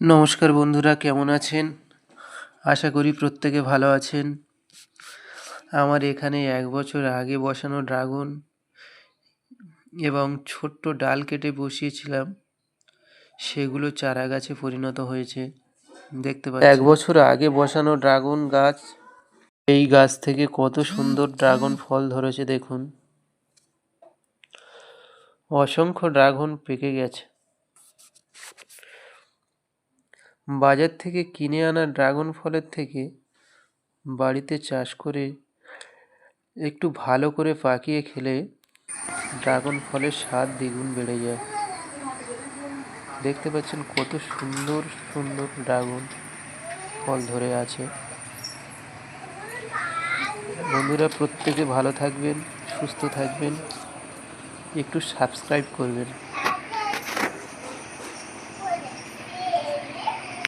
নমস্কার বন্ধুরা, কেমন আছেন? আশা করি প্রত্যেকে ভালো আছেন। আমার এখানে ১ বছর আগে বসানো ড্রাগন এবং ছোট্ট ডাল কেটে বসিয়েছিলাম, সেগুলো চারা গাছে পরিণত হয়েছে। দেখতে পাচ্ছেন ১ বছর আগে বসানো ড্রাগন গাছ, এই গাছ থেকে কত সুন্দর ড্রাগন ফল ধরেছে দেখুন। অসংখ্য ড্রাগন পেকে গেছে। বাজার থেকে কিনে আনা ড্রাগন ফলের থেকে বাড়িতে চাষ করে একটু ভালো করে পাকিয়ে খেলে ড্রাগন ফলের স্বাদ দ্বিগুণ বেড়ে যায়। দেখতে পাচ্ছেন কত সুন্দর সুন্দর ড্রাগন ফল ধরে আছে। বন্ধুরা, প্রত্যেকে ভালো থাকবেন, সুস্থ থাকবেন, একটু সাবস্ক্রাইব করবেন।